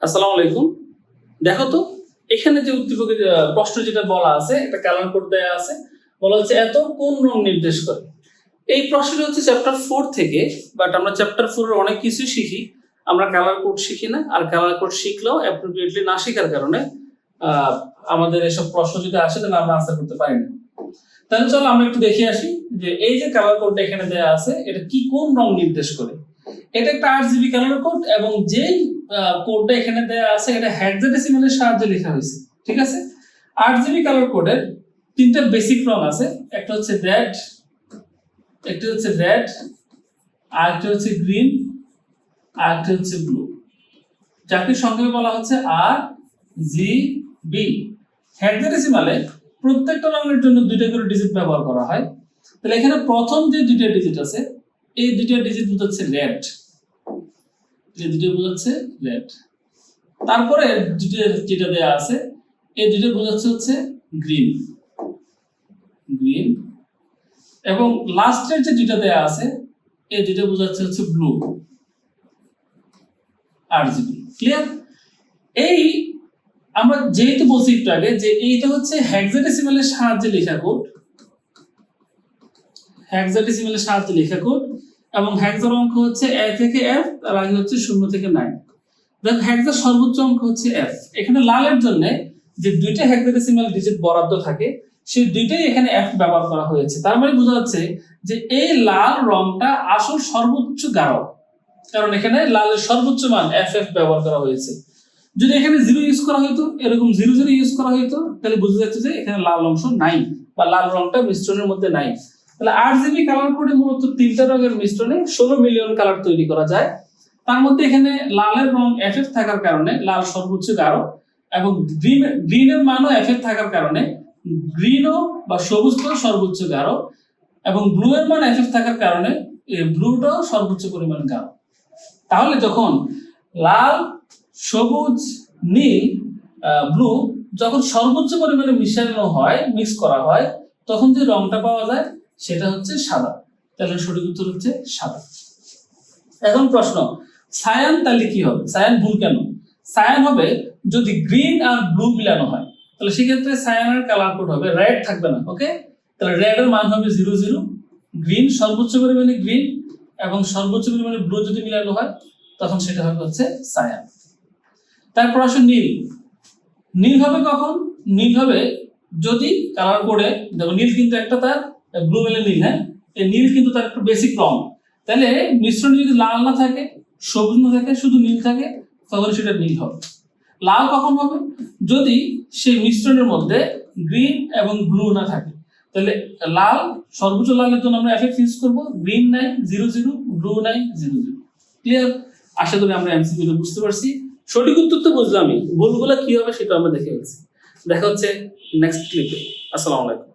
আসসালামু আলাইকুম। দেখো তো এখানে যে উদ্দীপকের প্রশ্ন যেটা বলা আছে, একটা কালার কোড দেয়া আছে, বলা হচ্ছে এত কোন রং নির্দেশ করে। এই প্রশ্নটা হচ্ছে চ্যাপ্টার 4 থেকে, বাট আমরা চ্যাপ্টার 4 এর অনেক কিছু শিখি, আমরা কালার কোড শিখি না। আর কালার কোড শিখলেও অ্যাপ্রোপ্রিয়েটলি না শেখার কারণে আমাদের এসব প্রশ্ন যদি আসে তাহলে আমরা আনসার করতে পারি না। তাহলে চলো আমরা একটু দেখে আসি যে এই যে কালার কোডটা এখানে দেয়া আছে এটা কি কোন রং নির্দেশ করে। এটা একটা RGB কালার কোড এবং যেই কোডটা এখানে দেয়া আছে এটা হেক্সাডেসিমালের সাহায্যে লেখা হয়েছে। ঠিক আছে, RGB কালার কোডের তিনটা বেসিক রং আছে, একটা হচ্ছে রেড, একটা হচ্ছে রেড, আর একটা হচ্ছে গ্রিন, আর একটা হচ্ছে ব্লু, যাকে সংক্ষেপে বলা হচ্ছে RGB। হেক্সাডেসিমালে প্রত্যেকটা রঙের জন্য দুইটা করে ডিজিট ব্যবহার করা হয়। তাহলে এখানে প্রথম যে দুইটা ডিজিট আছে এই দুইটা ডিজিট বোঝাচ্ছে রেড, এই দুইটা বোঝাচ্ছে রেড। তারপরে যেটা দেয়া আছে এই দুইটা বোঝাচ্ছে হচ্ছে গ্রিন, গ্রিন। এবং লাস্টের যে দুইটা দেয়া আছে এই দুইটা বোঝাচ্ছে হচ্ছে ব্লু, RGB। ক্লিয়ার? এই আমরা যেহেতু বলছি একটু আগে যে এইটা হচ্ছে হেক্সাডেসিমালের সাহায্যে লেখা কোড, হেক্সাডেসিমালের সাহায্যে লেখা কোড। এবং হেক্সার অঙ্ক হচ্ছে A থেকে F, আর আগে হচ্ছে 0 থেকে 9। দেখো হেক্সার সর্বোচ্চ অঙ্ক হচ্ছে F। এখানে লালের জন্য যে দুইটা হেক্সাডেসিমাল ডিজিট বরাদ্দ থাকে সেই দুইটাই এখানে F ব্যবহার করা হয়েছে। তার মানে বোঝা যাচ্ছে যে এই লাল রংটা আসল সর্বোচ্চ গাঢ়, কারণ এখানে লালের সর্বোচ্চ মান FF ব্যবহার করা হয়েছে। যদি এখানে 0 ইউজ করা হতো, এরকম 0 ইউজ করা হতো, তাহলে বোঝা যাচ্ছে যে এখানে লাল অংশ নাই বা লাল রংটা মিশ্রণের মধ্যে নাই। তাহলে RGB কালার কোডে মূলত তিনটা রঙের মিশ্রণে 16 মিলিয়ন কালার তৈরি করা যায়। তার মধ্যে এখানে লালের রং FF থাকার কারণে লাল সর্বোচ্চ গাঢ়, এবং গ্রিনের মানও FF থাকার কারণে গ্রিনও বা সবুজটাও সর্বোচ্চ গাঢ়, এবং ব্লু এর মান FF থাকার কারণে ব্লুটাও সর্বোচ্চ পরিমাণ গাঢ়। তাহলে যখন লাল, সবুজ, নীল, ব্লু যখন সর্বোচ্চ পরিমাণে মিশানো হয়, মিক্স করা হয়, তখন যে রংটা পাওয়া যায় সেটা হচ্ছে সাদা। তাহলে সঠিক উত্তর হচ্ছে সাদা। এখন প্রশ্ন, সায়ান তাহলে কি হবে? সায়ান ভুল কেন? সায়ান হবে যদি গ্রিন আর ব্লু মিলানো হয়, তাহলে সেক্ষেত্রে সায়ানের কালার কোড হবে রেড, থাকবে না। ওকে, তাহলে রেড এর মান হবে 00, গ্রিন সর্বোচ্চ পরিমাণে গ্রিন এবং সর্বোচ্চ পরিমাণে ব্লু যদি মিলানো হয় তখন সেটা হবে হচ্ছে সায়ান। তারপর আসো নীল। নীল হবে কখন? নীল হবে যদি কালার কোডে দেখো নীল কিন্তু একটা তার ব্লু মেলে নীল, হ্যাঁ, এই নীল কিন্তু তার একটা বেসিক রং। তাহলে মিশ্রণে যদি লাল না থাকে, সবুজ না থাকে, শুধু নীল থাকে, তখন সেটা নীল হবে। লাল কখন হবে? যদি সেই মিশ্রণের মধ্যে গ্রিন এবং ব্লু না থাকে। তাহলে লাল, সর্বোচ্চ লালের জন্য আমরা FF ইউজ করব, গ্রিন নাই 00, ব্লু নাই 00। ক্লিয়ার? আশা করি আমরা এমসিকিউটা বুঝতে পারছি। সঠিক উত্তর তো বুঝলামই, ভুলগুলো কি হবে সেটা আমরা দেখে গেছি। দেখা হচ্ছে নেক্সট ক্লিপে। আসসালামু আলাইকুম।